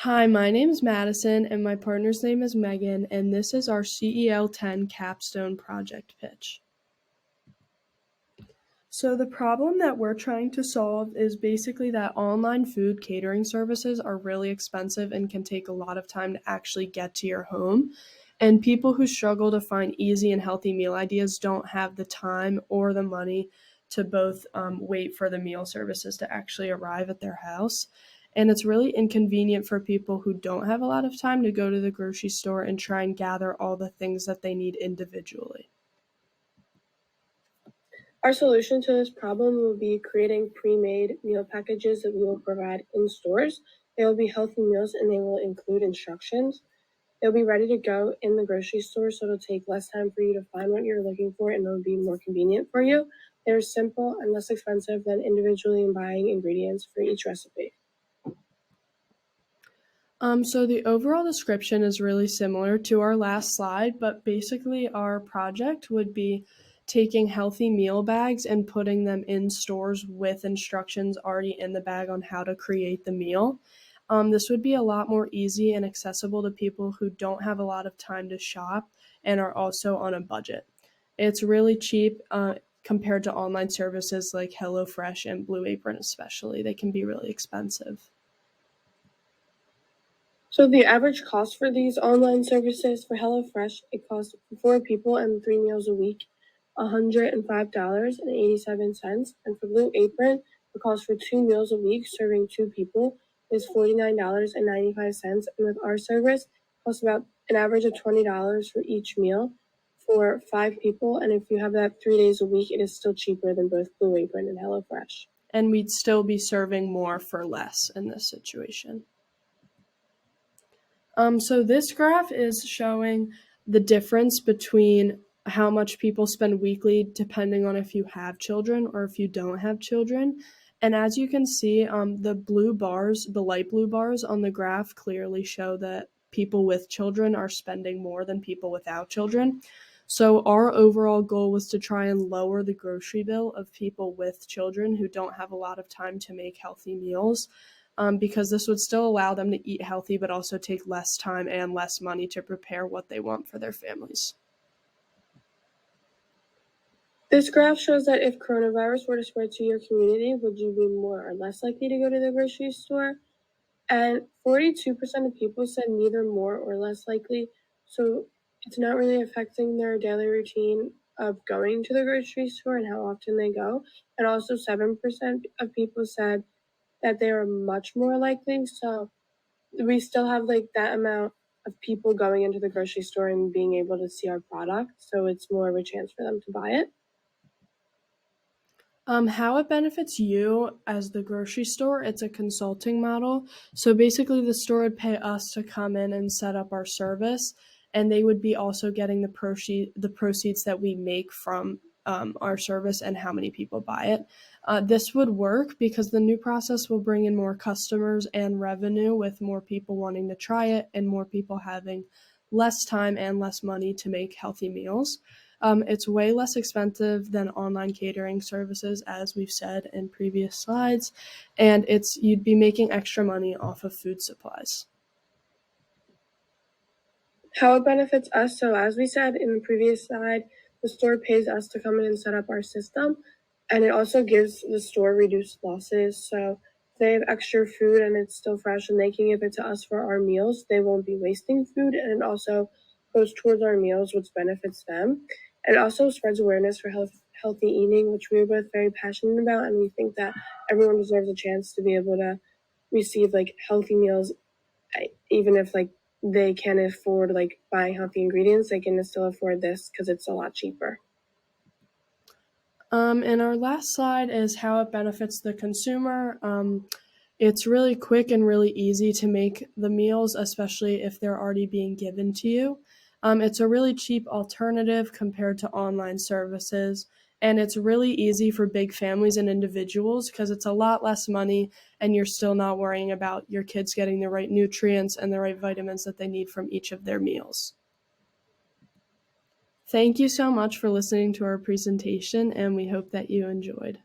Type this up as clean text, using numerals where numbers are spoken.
Hi, my name is Madison, and my partner's name is Megan, and this is our CEL 10 Capstone project pitch. So, the problem that we're trying to solve is basically that online food catering services are really expensive and can take a lot of time to actually get to your home. And people who struggle to find easy and healthy meal ideas don't have the time or the money to both wait for the meal services to actually arrive at their house. And it's really inconvenient for people who don't have a lot of time to go to the grocery store and try and gather all the things that they need individually. Our solution to this problem will be creating pre-made meal packages that we will provide in stores. They will be healthy meals and they will include instructions. They'll be ready to go in the grocery store, so it'll take less time for you to find what you're looking for and it'll be more convenient for you. They're simple and less expensive than individually buying ingredients for each recipe. So the overall description is really similar to our last slide, but basically our project would be taking healthy meal bags and putting them in stores with instructions already in the bag on how to create the meal. This would be a lot more easy and accessible to people who don't have a lot of time to shop and are also on a budget. It's really cheap compared to online services like HelloFresh and Blue Apron especially. They can be really expensive. So the average cost for these online services for HelloFresh, it costs for 4 people and 3 meals a week, $105.87. And for Blue Apron, the cost for 2 meals a week serving 2 people is $49.95. And with our service, it costs about an average of $20 for each meal for 5 people. And if you have that 3 days a week, it is still cheaper than both Blue Apron and HelloFresh. And we'd still be serving more for less in this situation. So this graph is showing the difference between how much people spend weekly depending on if you have children or if you don't have children. And as you can see, the light blue bars on the graph clearly show that people with children are spending more than people without children. So our overall goal was to try and lower the grocery bill of people with children who don't have a lot of time to make healthy meals, because this would still allow them to eat healthy but also take less time and less money to prepare what they want for their families. This graph shows that if coronavirus were to spread to your community, would you be more or less likely to go to the grocery store? And 42% of people said neither more or less likely. So it's not really affecting their daily routine of going to the grocery store and how often they go. And also 7% of people said that they were much more likely. So we still have like that amount of people going into the grocery store and being able to see our product. So it's more of a chance for them to buy it. How it benefits you as the grocery store, it's a consulting model. So basically, the store would pay us to come in and set up our service, and they would be also getting the proceeds that we make from our service and how many people buy it. This would work because the new process will bring in more customers and revenue, with more people wanting to try it and more people having less time and less money to make healthy meals. It's way less expensive than online catering services, as we've said in previous slides, and you'd be making extra money off of food supplies. How it benefits us. So as we said in the previous slide, the store pays us to come in and set up our system, and it also gives the store reduced losses. So if they have extra food and it's still fresh and they can give it to us for our meals, they won't be wasting food, and it also goes towards our meals, which benefits them. It also spreads awareness for healthy eating, which we're both very passionate about, and we think that everyone deserves a chance to be able to receive like healthy meals, even if like they can afford like buying healthy ingredients, they can still afford this because it's a lot cheaper. And our last slide is how it benefits the consumer. It's really quick and really easy to make the meals, especially if they're already being given to you. It's a really cheap alternative compared to online services, and it's really easy for big families and individuals because it's a lot less money and you're still not worrying about your kids getting the right nutrients and the right vitamins that they need from each of their meals. Thank you so much for listening to our presentation, and we hope that you enjoyed.